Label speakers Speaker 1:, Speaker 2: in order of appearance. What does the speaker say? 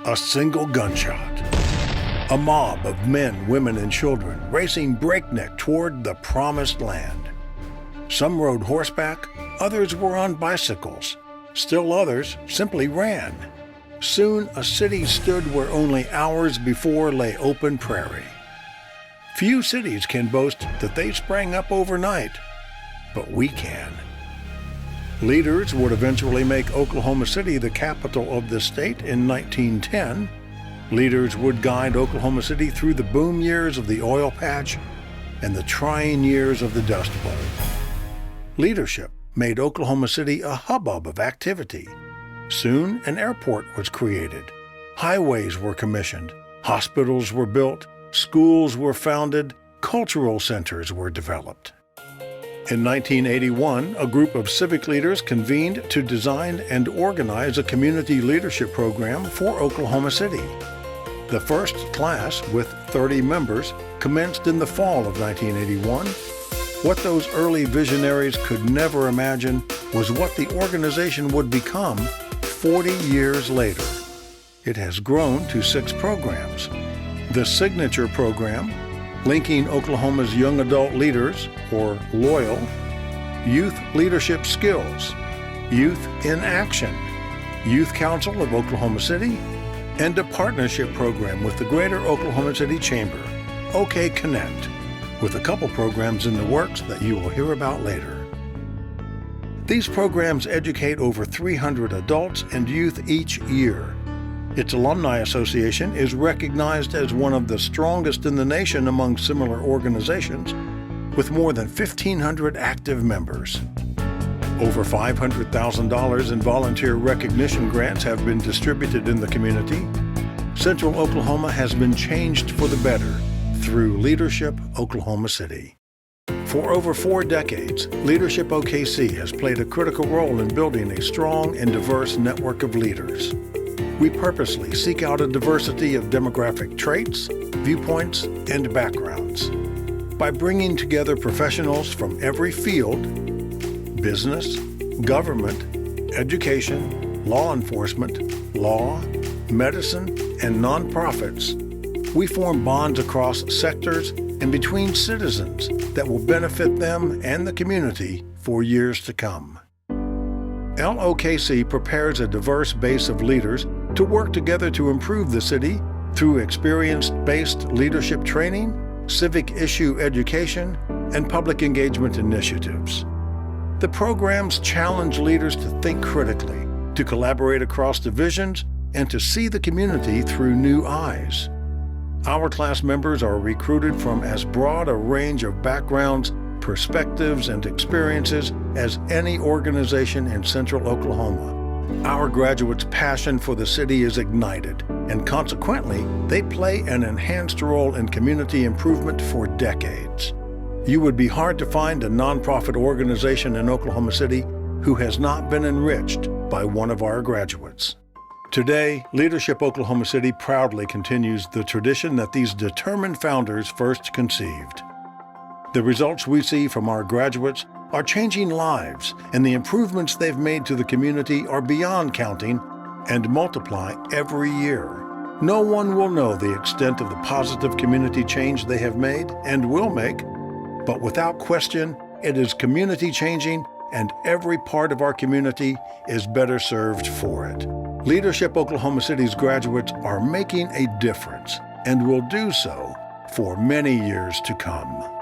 Speaker 1: A single gunshot. A mob of men, women, and children racing breakneck toward the promised land. Some rode horseback, others were on bicycles. Still others simply ran. Soon a city stood where only hours before lay open prairie. Few cities can boast that they sprang up overnight, but we can. Leaders would eventually make Oklahoma City the capital of the state in 1910. Leaders would guide Oklahoma City through the boom years of the oil patch and the trying years of the Dust Bowl. Leadership made Oklahoma City a hubbub of activity. Soon, an airport was created. Highways were commissioned. Hospitals were built. Schools were founded. Cultural centers were developed. In 1981, a group of civic leaders convened to design and organize a community leadership program for Oklahoma City. The first class, with 30 members, commenced in the fall of 1981. What those early visionaries could never imagine was what the organization would become 40 years later. It has grown to 6 programs. The Signature Program, linking Oklahoma's young adult leaders, or LOYAL, Youth Leadership Skills, Youth in Action, Youth Council of Oklahoma City, and a partnership program with the Greater Oklahoma City Chamber, OK Connect, with a couple programs in the works that you will hear about later. These programs educate over 300 adults and youth each year. Its alumni association is recognized as one of the strongest in the nation among similar organizations, with more than 1,500 active members. Over $500,000 in volunteer recognition grants have been distributed in the community. Central Oklahoma has been changed for the better through Leadership Oklahoma City. For over 4 decades, Leadership OKC has played a critical role in building a strong and diverse network of leaders. We purposely seek out a diversity of demographic traits, viewpoints, and backgrounds. By bringing together professionals from every field, business, government, education, law enforcement, law, medicine, and nonprofits, we form bonds across sectors and between citizens that will benefit them and the community for years to come. LOKC prepares a diverse base of leaders to work together to improve the city through experience-based leadership training, civic issue education, and public engagement initiatives. The programs challenge leaders to think critically, to collaborate across divisions, and to see the community through new eyes. Our class members are recruited from as broad a range of backgrounds, perspectives, and experiences as any organization in Central Oklahoma. Our graduates' passion for the city is ignited, and consequently, they play an enhanced role in community improvement for decades. You would be hard to find a nonprofit organization in Oklahoma City who has not been enriched by one of our graduates. Today, Leadership Oklahoma City proudly continues the tradition that these determined founders first conceived. The results we see from our graduates are changing lives, and the improvements they've made to the community are beyond counting and multiply every year. No one will know the extent of the positive community change they have made and will make, but without question, it is community changing, and every part of our community is better served for it. Leadership Oklahoma City's graduates are making a difference and will do so for many years to come.